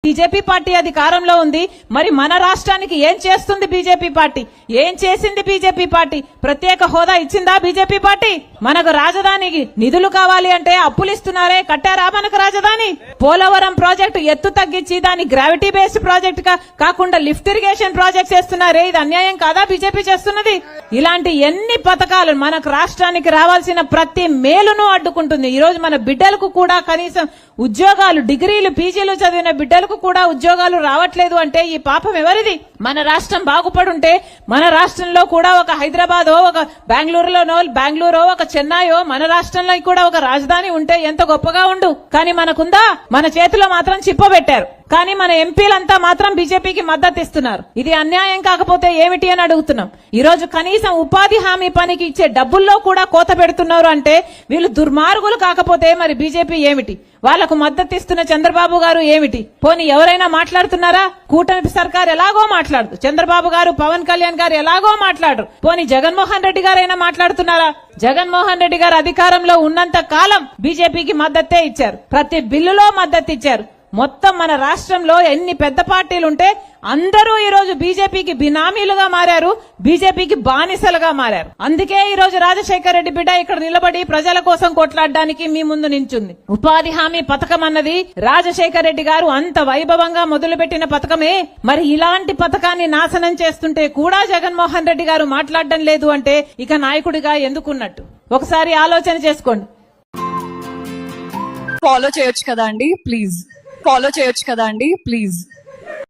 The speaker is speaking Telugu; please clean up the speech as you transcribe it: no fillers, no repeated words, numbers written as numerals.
బీజేపీ పార్టీ అధికారంలో ఉంది. మరి మన రాష్ట్రానికి ఏం చేస్తుంది బీజేపీ పార్టీ? ఏం చేసింది బీజేపీ పార్టీ? ప్రత్యేక హోదా ఇచ్చిందా బీజేపీ పార్టీ? మనకు రాజధానికి నిధులు కావాలి అంటే అప్పులు ఇస్తున్నారే, కట్టారా మనకు రాజధాని? పోలవరం ప్రాజెక్టు ఎత్తు తగ్గించి దాని గ్రావిటీ బేస్డ్ ప్రాజెక్ట్ కాకుండా లిఫ్ట్ ఇరిగేషన్ ప్రాజెక్ట్ చేస్తున్నారే, ఇది అన్యాయం కాదా బీజేపీ చేస్తున్నది? ఇలాంటి ఎన్ని పథకాలు మనకు రాష్ట్రానికి రావాల్సిన ప్రతి మేలును అడ్డుకుంటుంది. ఈ రోజు మన బిడ్డలకు కూడా కనీసం ఉద్యోగాలు, డిగ్రీలు, పీజీలు చదివిన బిడ్డలకు కూడా ఉద్యోగాలు రావట్లేదు అంటే ఈ పాపం ఎవరిది? మన రాష్ట్రం బాగుపడుంటే మన రాష్ట్రంలో కూడా ఒక హైదరాబాదో, ఒక బెంగళూరో, ఒక చెన్నైయో మన రాష్ట్రంలో కూడా ఒక రాజధాని ఉంటే ఎంత గొప్పగా ఉండు. కానీ మనకుందా? మన చేతిలో మాత్రం చిప్పబెట్టారు. కానీ మన ఎంపీలంతా మాత్రం బీజేపీకి మద్దతు ఇస్తున్నారు. ఇది అన్యాయం కాకపోతే ఏమిటి అని అడుగుతున్నాం. ఈ రోజు కనీసం ఉపాధి హామీ పనికి ఇచ్చే డబ్బుల్లో కూడా కోత పెడుతున్నారు అంటే వీళ్ళు దుర్మార్గులు కాకపోతే మరి బీజేపీ ఏమిటి? వాళ్లకు మద్దతు ఇస్తున్న చంద్రబాబు గారు ఏమిటి? పోనీ ఎవరైనా మాట్లాడుతున్నారా? కూటమి సర్కార్ ఎలాగో మాట్లాడదు, చంద్రబాబు గారు, పవన్ కళ్యాణ్ గారు ఎలాగో మాట్లాడరు. పోనీ జగన్మోహన్ రెడ్డి గారైనా మాట్లాడుతున్నారా? జగన్మోహన్ రెడ్డి గారు అధికారంలో ఉన్నంత కాలం బీజేపీకి మద్దతే ఇచ్చారు, ప్రతి బిల్లులో మద్దతు ఇచ్చారు. మొత్తం మన రాష్ట్రంలో ఎన్ని పెద్ద పార్టీలుంటే అందరూ ఈ రోజు బీజేపీకి బినామీలుగా మారారు, బీజేపీకి బానిసలుగా మారారు. అందుకే ఈ రోజు రాజశేఖర రెడ్డి బిడ్డ ఇక్కడ నిలబడి ప్రజల కోసం కొట్లాడడానికి మీ ముందు నించుంది. ఉపాధి హామీ పథకం అన్నది రాజశేఖర రెడ్డి గారు అంత వైభవంగా మొదలుపెట్టిన పథకమే. మరి ఇలాంటి పథకాన్ని నాశనం చేస్తుంటే కూడా జగన్మోహన్ రెడ్డి గారు మాట్లాడడం లేదు అంటే ఇక నాయకుడిగా ఎందుకున్నట్టు? ఒకసారి ఆలోచన చేసుకోండి. ఫాలో చేయొచ్చు కదా అండి ప్లీజ్.